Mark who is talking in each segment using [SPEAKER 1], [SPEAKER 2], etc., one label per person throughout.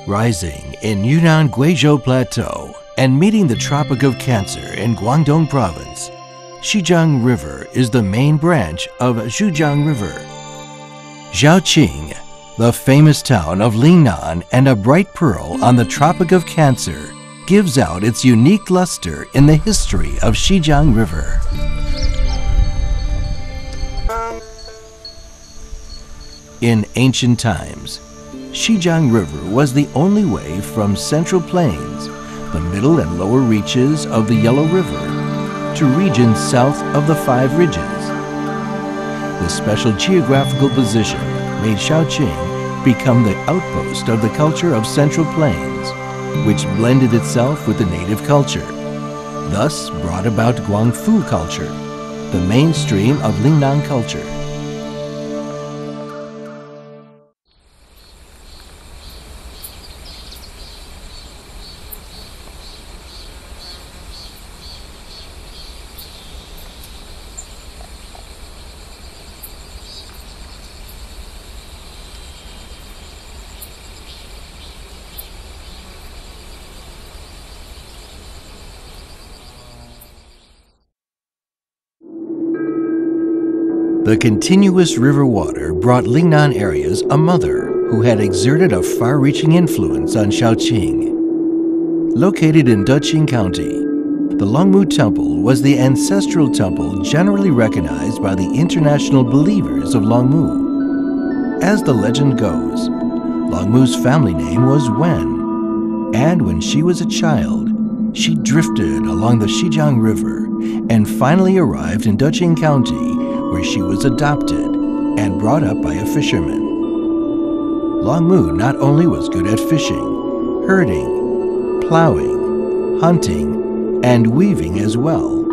[SPEAKER 1] Rising in Yunnan Guizhou Plateau and meeting the Tropic of Cancer in Guangdong Province, Xijiang River is the main branch of Zhujiang River. Zhaoqing, the famous town of Lingnan and a bright pearl on the Tropic of Cancer, gives out its unique luster in the history of Xijiang River. In ancient times, Xijiang River was the only way from Central Plains, the middle and lower reaches of the Yellow River, to regions south of the Five Ridges. This special geographical position made Zhaoqing become the outpost of the culture of Central Plains, which blended itself with the native culture, thus brought about Guangfu culture, the mainstream of Lingnan culture. The continuous river water brought Lingnan areas a mother who had exerted a far-reaching influence on Zhaoqing. Located in Deqing County, the Longmu Temple was the ancestral temple generally recognized by the international believers of Longmu. As the legend goes, Longmu's family name was Wen, and when she was a child, she drifted along the Xijiang River and finally arrived in Deqing County, where she was adopted and brought up by a fisherman. Longmu not only was good at fishing, herding, plowing, hunting, and weaving as well,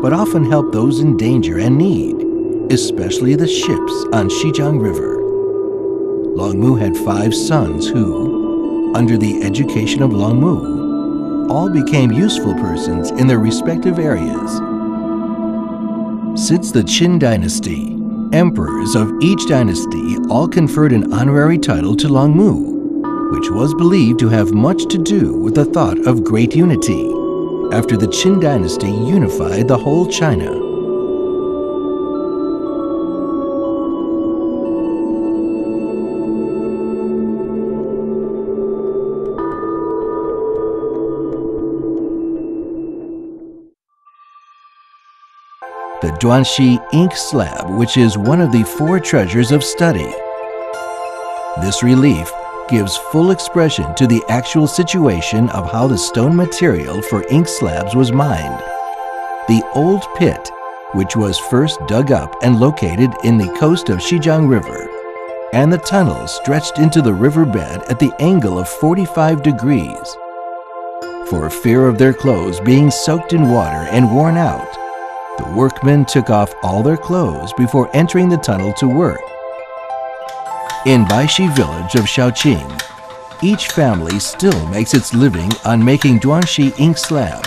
[SPEAKER 1] but often helped those in danger and need, especially the ships on Xijiang River. Longmu had 5 sons who, under the education of Longmu, all became useful persons in their respective areas. Since the Qin dynasty, emperors of each dynasty all conferred an honorary title to Longmu, which was believed to have much to do with the thought of great unity, after the Qin dynasty unified the whole China. The Duanxi ink slab, which is one of the 4 treasures of study. This relief gives full expression to the actual situation of how the stone material for ink slabs was mined. The old pit, which was first dug up and located in the coast of Xijiang River, and the tunnel stretched into the riverbed at the angle of 45 degrees. For fear of their clothes being soaked in water and worn out, the workmen took off all their clothes before entering the tunnel to work. In Baishi village of Zhaoqing, each family still makes its living on making Duanxi ink slab.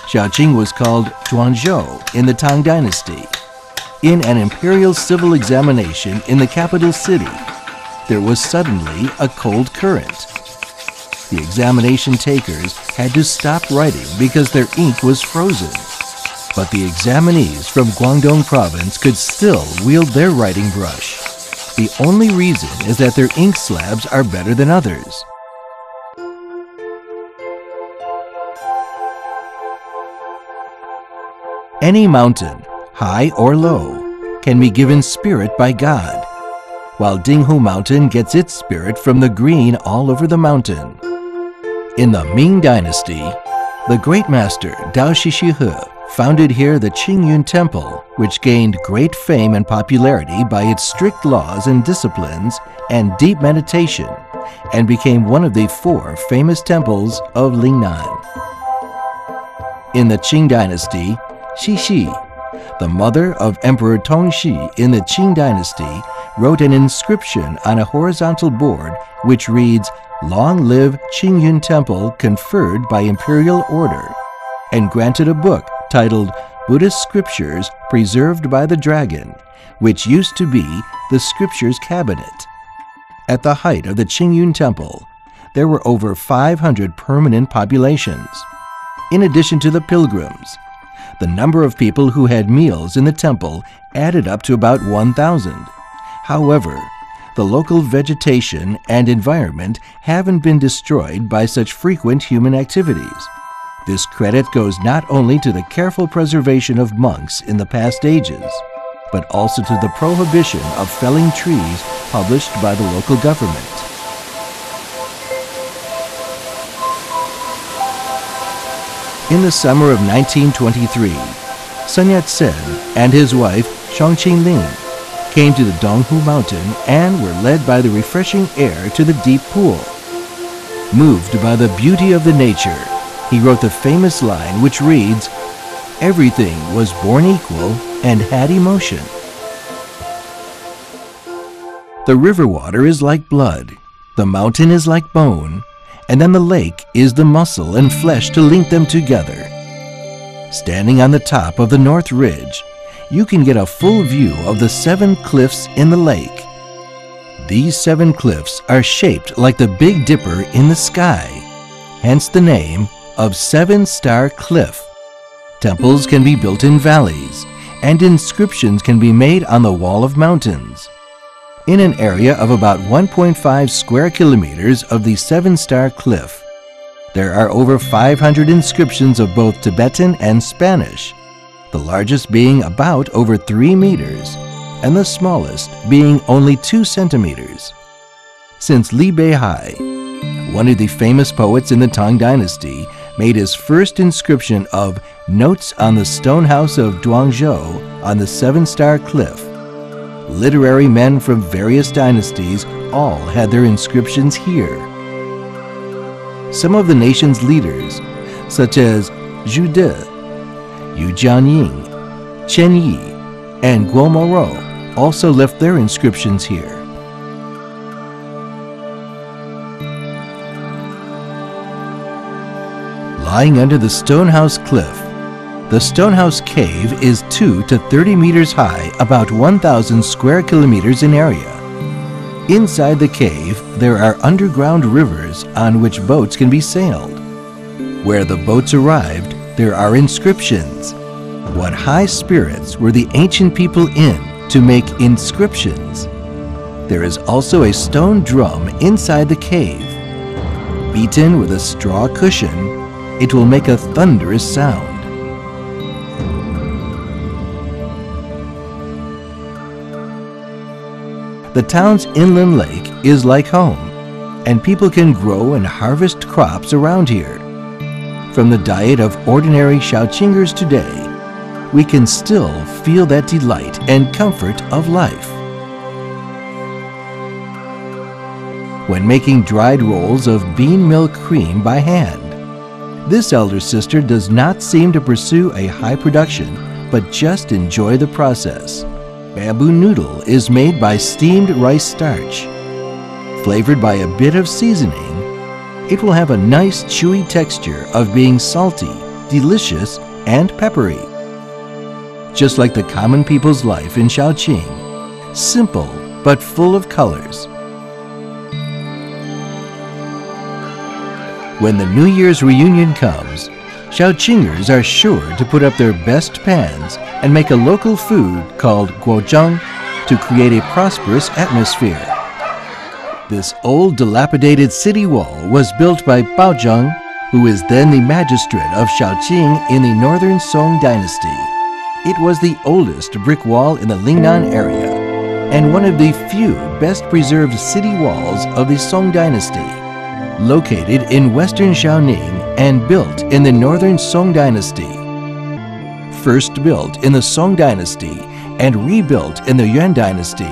[SPEAKER 1] Zhaoqing was called Duanzhou in the Tang Dynasty. In an imperial civil examination in the capital city, there was suddenly a cold current. The examination takers had to stop writing because their ink was frozen. But the examinees from Guangdong Province could still wield their writing brush. The only reason is that their ink slabs are better than others. Any mountain, high or low, can be given spirit by God, while Dinghu Mountain gets its spirit from the green all over the mountain. In the Ming Dynasty, the great master Dao Shixihe founded here the Qingyun Temple, which gained great fame and popularity by its strict laws and disciplines and deep meditation, and became one of the 4 famous temples of Lingnan. In the Qing Dynasty, Xixi, the mother of Emperor Tongxi in the Qing Dynasty, wrote an inscription on a horizontal board which reads, "Long live Qingyun Temple conferred by imperial order," and granted a book titled Buddhist Scriptures Preserved by the Dragon, which used to be the Scriptures Cabinet. At the height of the Qingyun Temple, there were over 500 permanent populations. In addition to the pilgrims, the number of people who had meals in the temple added up to about 1,000. However, the local vegetation and environment haven't been destroyed by such frequent human activities. This credit goes not only to the careful preservation of monks in the past ages, but also to the prohibition of felling trees published by the local government. In the summer of 1923, Sun Yat-sen and his wife Xiong Qing-ling came to the Donghu Mountain and were led by the refreshing air to the deep pool. Moved by the beauty of the nature, he wrote the famous line which reads, "Everything was born equal and had emotion." The river water is like blood, the mountain is like bone, and then the lake is the muscle and flesh to link them together. Standing on the top of the North Ridge, you can get a full view of the 7 cliffs in the lake. These 7 cliffs are shaped like the Big Dipper in the sky, hence the name of Seven-Star Cliff. Temples can be built in valleys, and inscriptions can be made on the wall of mountains. In an area of about 1.5 square kilometers of the Seven-Star Cliff, there are over 500 inscriptions of both Tibetan and Spanish, the largest being about over 3 meters, and the smallest being only 2 centimeters. Since Li Beihai, one of the famous poets in the Tang Dynasty, made his first inscription of Notes on the Stone House of Duangzhou on the Seven-Star Cliff, literary men from various dynasties all had their inscriptions here. Some of the nation's leaders, such as Zhu De, Yu Jianying, Chen Yi, and Guo Moruo, also left their inscriptions here. Lying under the Stonehouse Cliff, the Stonehouse Cave is 2 to 30 meters high, about 1,000 square kilometers in area. Inside the cave, there are underground rivers on which boats can be sailed. Where the boats arrived, there are inscriptions. What high spirits were the ancient people in to make inscriptions? There is also a stone drum inside the cave. Beaten with a straw cushion, it will make a thunderous sound. The town's inland lake is like home, and people can grow and harvest crops around here. From the diet of ordinary Shaoqingers today, we can still feel that delight and comfort of life. When making dried rolls of bean milk cream by hand, this elder sister does not seem to pursue a high production, but just enjoy the process. Bamboo noodle is made by steamed rice starch. Flavored by a bit of seasoning, it will have a nice chewy texture of being salty, delicious, and peppery. Just like the common people's life in Shaoqing, simple but full of colors. When the New Year's reunion comes, Shaoqingers are sure to put up their best pans and make a local food called guozhang to create a prosperous atmosphere. This old dilapidated city wall was built by Bao Zheng, who is then the magistrate of Shaoqing in the northern Song dynasty. It was the oldest brick wall in the Lingnan area and one of the few best preserved city walls of the Song dynasty. Located in western Shaoning and built in the northern Song dynasty. First built in the Song dynasty and rebuilt in the Yuan dynasty,